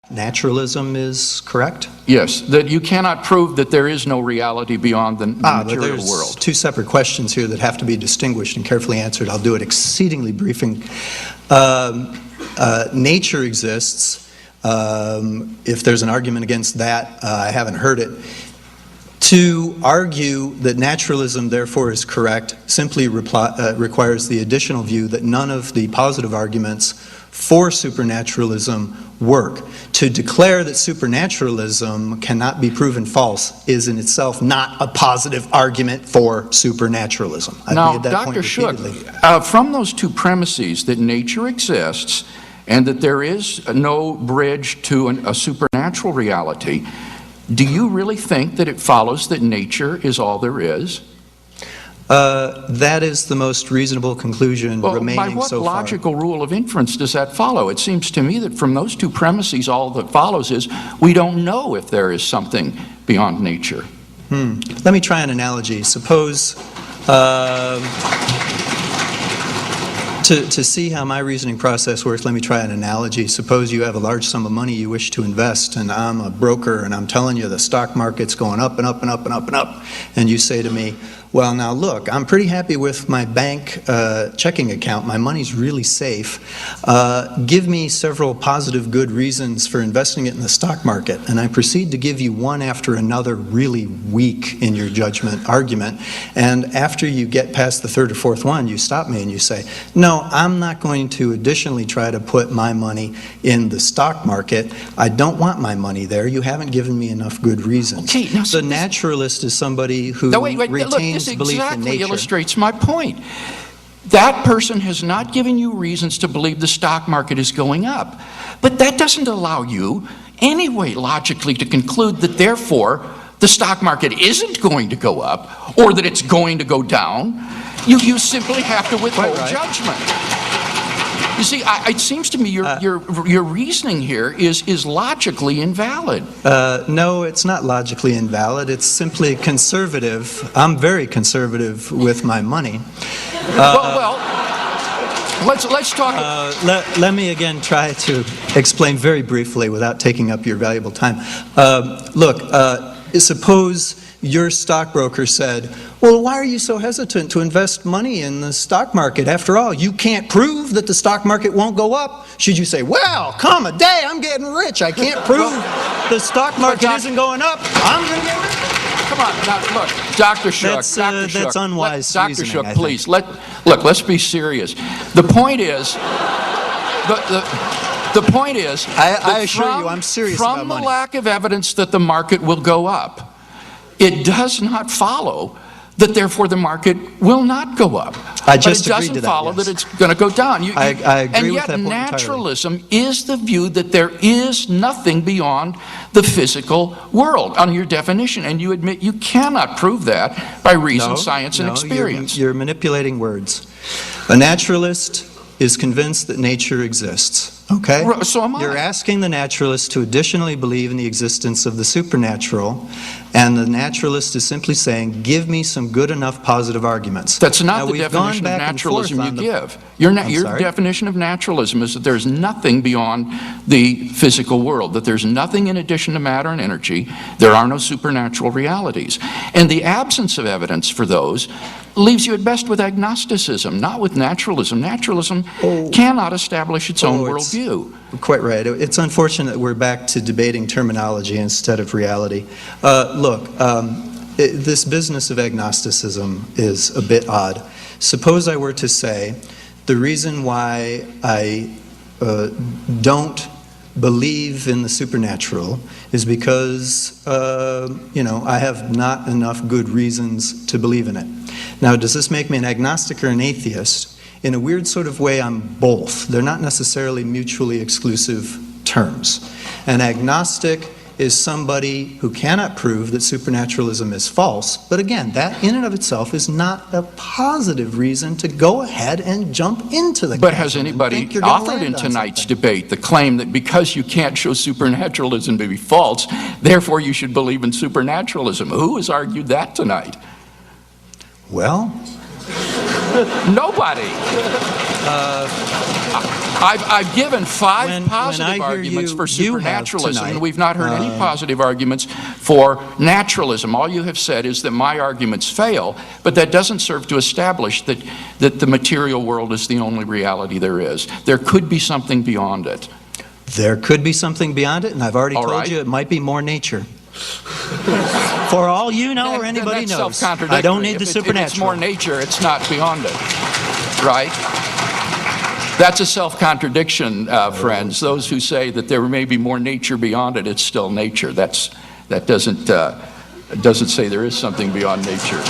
Naturalism is correct? Yes, that you cannot prove that there is no reality beyond the material there's world. Two separate questions here that have to be distinguished and carefully answered. I'll do it exceedingly briefing. Nature exists. If there's an argument against that, I haven't heard it. To argue that naturalism, therefore, is correct simply requires the additional view that none of the positive arguments for supernaturalism work. To declare that supernaturalism cannot be proven false is in itself not a positive argument for supernaturalism. Now, Dr. Shook, from those two premises, that nature exists and that there is no bridge to a supernatural reality, do you really think that it follows that nature is all there is? That is the most reasonable conclusion remaining so far. By what logical rule of inference does that follow? It seems to me that from those two premises, all that follows is we don't know if there is something beyond nature. Let me try an analogy. Suppose, to see how my reasoning process works, let me try an analogy. Suppose you have a large sum of money you wish to invest, and I'm a broker, and I'm telling you the stock market's going up and up and up and up and up, and you say to me, well, now look, I'm pretty happy with my bank checking account. My money's really safe. Give me several positive good reasons for investing it in the stock market. And I proceed to give you one after another really weak, in your judgment, argument. And after you get past the third or fourth one, you stop me and you say, no, I'm not going to additionally try to put my money in the stock market. I don't want my money there. You haven't given me enough good reasons. Okay, now, the naturalist is somebody who retains this belief in exactly nature. Illustrates my point. That person has not given you reasons to believe the stock market is going up. But that doesn't allow you anyway logically to conclude that therefore the stock market isn't going to go up or that it's going to go down. You simply have to withhold judgment. You see, it seems to me your reasoning here is logically invalid. No, it's not logically invalid. It's simply conservative. I'm very conservative with my money. Let's talk. Let me again try to explain very briefly without taking up your valuable time. Look, suppose your stockbroker said, well, why are you so hesitant to invest money in the stock market? After all, you can't prove that the stock market won't go up. Should you say, well, come a day, I'm getting rich. I can't prove the stock market isn't going up. I'm going to get rich. Come on, now, look, Dr. Shook. That's unwise Dr. Shook, please, let's be serious. The point is, the point is, I assure you, I'm serious about from money. the lack of evidence that the market will go up, it does not follow that therefore the market will not go up. I just but it agreed to doesn't that, follow yes. that it's going to go down. I agree with that And point yet entirely. naturalism is the view that there is nothing beyond the physical world on your definition, and you admit you cannot prove that by reason, science, and experience. You're manipulating words. A naturalist is convinced that nature exists. Okay? So am I. You're asking the naturalist to additionally believe in the existence of the supernatural, and the naturalist is simply saying, give me some good enough positive arguments. That's not now, the definition of naturalism you give. Your definition of naturalism is that there's nothing beyond the physical world, that there's nothing in addition to matter and energy. There are no supernatural realities. And the absence of evidence for those leaves you at best with agnosticism, not with naturalism. Naturalism cannot establish its own worldview. Quite right. It's unfortunate that we're back to debating terminology instead of reality. Look, this business of agnosticism is a bit odd. Suppose I were to say the reason why I don't believe in the supernatural is because, I have not enough good reasons to believe in it. Now, does this make me an agnostic or an atheist? In a weird sort of way, I'm both. They're not necessarily mutually exclusive terms. An agnostic is somebody who cannot prove that supernaturalism is false, but again, that in and of itself is not a positive reason to go ahead and jump into the But has anybody offered in tonight's debate the claim that because you can't show supernaturalism to be false, therefore you should believe in supernaturalism? Who has argued that tonight? Well, Nobody. I've given five When I positive hear arguments for you have supernaturalism, and tonight, we've not heard any positive arguments for naturalism. All you have said is that my arguments fail, but that doesn't serve to establish that the material world is the only reality there is. There could be something beyond it. There could be something beyond it, and I've already All told right. you it might be more nature. For all you know or Then anybody that's knows, self-contradictory. I don't need the If it's supernatural. more nature, it's not beyond it, right? That's a self-contradiction, friends. Those who say that there may be more nature beyond it, it's still nature. That doesn't say there is something beyond nature.